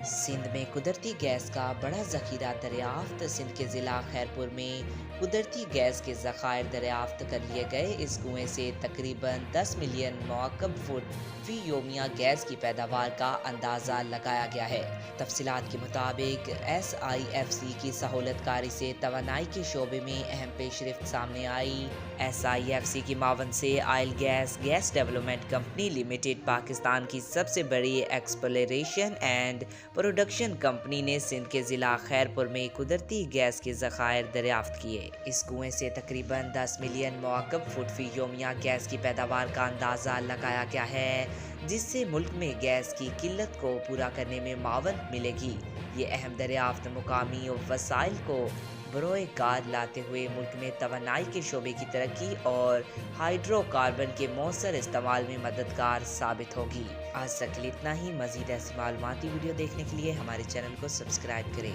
सिंध में कुदरती गैस का बड़ा जखीरा दरियाफ्त। सिंध के ज़िला खैरपुर में कुदरती गैस के ज़खायर दरियाफ्त कर लिए गए। इस कुएं से तकरीबन 10 मिलियन मौकब फुट फी योमिया गैस की पैदावार का अंदाज़ा लगाया गया है। तफसीलात के मुताबिक SIFC की सहूलतकारी से तवानाई के शोबे में अहम पेशरफ्त सामने आई। SIFC की मावन से oil gas development company limited Pakistan की सबसे बड़ी एक्सप्लोरेशन एंड प्रोडक्शन कंपनी ने सिंध के ज़िला खैरपुर में कुदरती गैस के ज़खायर दरियाफ्त किए। इस कुएं से तकरीबन 10 मिलियन मौकब फुट फी योमिया गैस की पैदावार का अंदाज़ा लगाया गया है, जिससे मुल्क में गैस की किल्लत को पूरा करने में मावन मिलेगी। ये अहम दरियाफ्त मुकामी वसाइल को बरोए कार लाते हुए मुल्क में तवानाई के शोबे की तरक्की और हाइड्रोकार्बन के मौसर इस्तेमाल में मददगार साबित होगी। आज तक के लिए इतना ही। मज़ीद ऐसी मालूमाती वीडियो देखने के लिए हमारे चैनल को सब्सक्राइब करें।